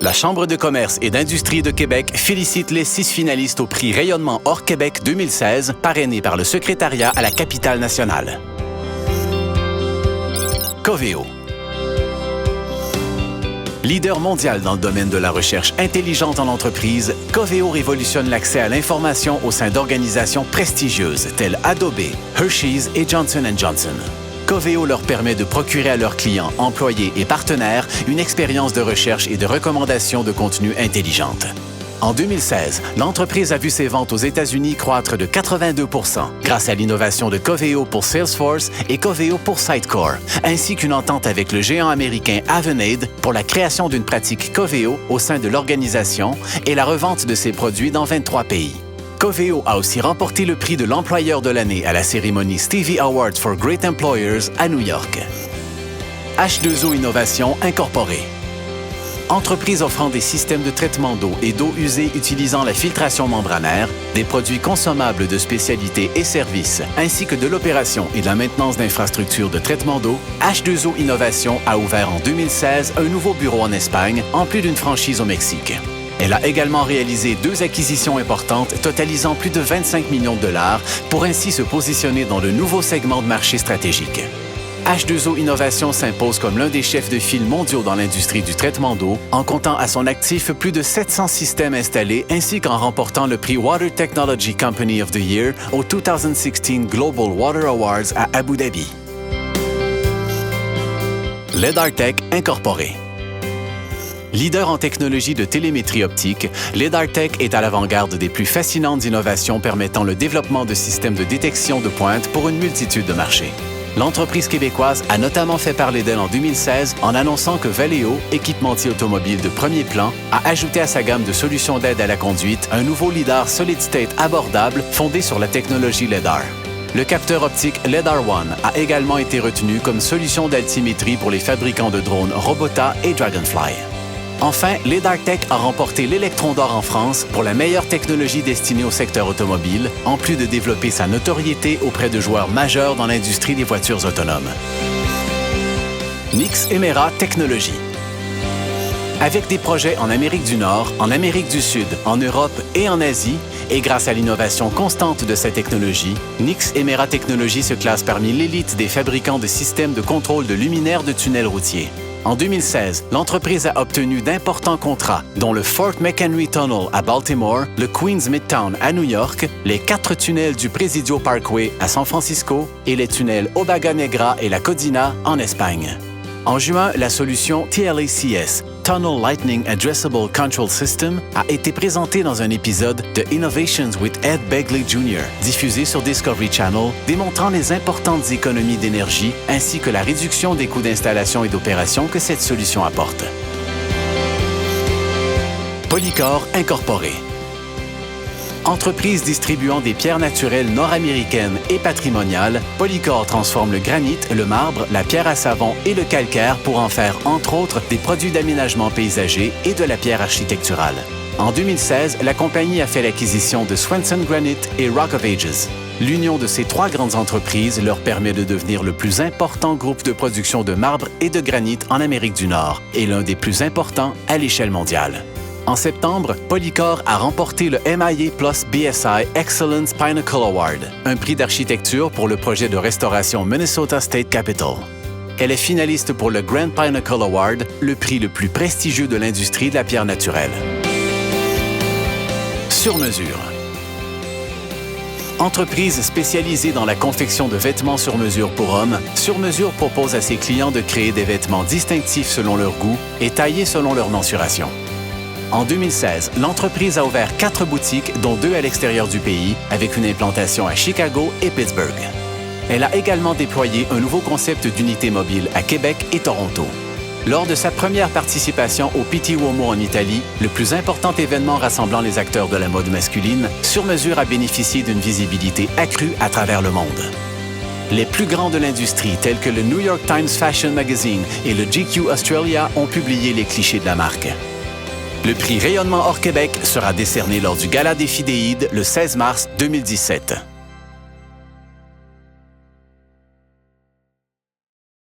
La Chambre de commerce et d'industrie de Québec félicite les 6 finalistes au prix Rayonnement hors Québec 2016, parrainé par le secrétariat à la capitale nationale. Coveo. Leader mondial dans le domaine de la recherche intelligente en entreprise, Coveo révolutionne l'accès à l'information au sein d'organisations prestigieuses telles Adobe, Hershey's et Johnson & Johnson. Coveo leur permet de procurer à leurs clients, employés et partenaires une expérience de recherche et de recommandation de contenu intelligente. En 2016, l'entreprise a vu ses ventes aux États-Unis croître de 82 % grâce à l'innovation de Coveo pour Salesforce et Coveo pour Sitecore, ainsi qu'une entente avec le géant américain Avanade pour la création d'une pratique Coveo au sein de l'organisation et la revente de ses produits dans 23 pays. Coveo a aussi remporté le prix de l'employeur de l'année à la cérémonie Stevie Awards for Great Employers à New York. H2O Innovation Incorporée. Entreprise offrant des systèmes de traitement d'eau et d'eau usée utilisant la filtration membranaire, des produits consommables de spécialité et services, ainsi que de l'opération et de la maintenance d'infrastructures de traitement d'eau, H2O Innovation a ouvert en 2016 un nouveau bureau en Espagne, en plus d'une franchise au Mexique. Elle a également réalisé 2 acquisitions importantes totalisant plus de 25 millions de dollars pour ainsi se positionner dans de nouveaux segments de marché stratégiques. H2O Innovation s'impose comme l'un des chefs de file mondiaux dans l'industrie du traitement d'eau, en comptant à son actif plus de 700 systèmes installés ainsi qu'en remportant le prix Water Technology Company of the Year au 2016 Global Water Awards à Abu Dhabi. LedarTech Incorporé. Leader en technologie de télémétrie optique, LedarTech est à l'avant-garde des plus fascinantes innovations permettant le développement de systèmes de détection de pointe pour une multitude de marchés. L'entreprise québécoise a notamment fait parler d'elle en 2016 en annonçant que Valeo, équipementier automobile de premier plan, a ajouté à sa gamme de solutions d'aide à la conduite un nouveau lidar solid-state abordable fondé sur la technologie LiDAR. Le capteur optique LiDAR One a également été retenu comme solution d'altimétrie pour les fabricants de drones Robota et Dragonfly. Enfin, LedarTech a remporté l'Electron d'Or en France pour la meilleure technologie destinée au secteur automobile, en plus de développer sa notoriété auprès de joueurs majeurs dans l'industrie des voitures autonomes. Nix Emera Technologies. Avec des projets en Amérique du Nord, en Amérique du Sud, en Europe et en Asie, et grâce à l'innovation constante de sa technologie, Nix Emera Technologies se classe parmi l'élite des fabricants de systèmes de contrôle de luminaires de tunnels routiers. En 2016, l'entreprise a obtenu d'importants contrats, dont le Fort McHenry Tunnel à Baltimore, le Queens Midtown à New York, les 4 tunnels du Presidio Parkway à San Francisco et les tunnels Obaga Negra et la Codina en Espagne. En juin, la solution TLACS, Tunnel Lightning Addressable Control System, a été présentée dans un épisode de Innovations with Ed Begley Jr., diffusé sur Discovery Channel, démontrant les importantes économies d'énergie ainsi que la réduction des coûts d'installation et d'opération que cette solution apporte. Polycor Incorporé. Entreprise distribuant des pierres naturelles nord-américaines et patrimoniales, Polycor transforme le granit, le marbre, la pierre à savon et le calcaire pour en faire, entre autres, des produits d'aménagement paysager et de la pierre architecturale. En 2016, la compagnie a fait l'acquisition de Swenson Granite et Rock of Ages. L'union de ces 3 grandes entreprises leur permet de devenir le plus important groupe de production de marbre et de granit en Amérique du Nord et l'un des plus importants à l'échelle mondiale. En septembre, Polycor a remporté le MIA Plus BSI Excellence Pinnacle Award, un prix d'architecture pour le projet de restauration Minnesota State Capitol. Elle est finaliste pour le Grand Pinnacle Award, le prix le plus prestigieux de l'industrie de la pierre naturelle. Sur mesure. Entreprise spécialisée dans la confection de vêtements sur mesure pour hommes, Sur mesure propose à ses clients de créer des vêtements distinctifs selon leur goût et taillés selon leur mensuration. En 2016, l'entreprise a ouvert 4 boutiques, dont 2 à l'extérieur du pays, avec une implantation à Chicago et Pittsburgh. Elle a également déployé un nouveau concept d'unité mobile à Québec et Toronto. Lors de sa première participation au Pitti Uomo en Italie, le plus important événement rassemblant les acteurs de la mode masculine, Sur mesure a bénéficié d'une visibilité accrue à travers le monde. Les plus grands de l'industrie, tels que le New York Times Fashion Magazine et le GQ Australia, ont publié les clichés de la marque. Le prix Rayonnement hors Québec sera décerné lors du Gala des Fidéides le 16 mars 2017.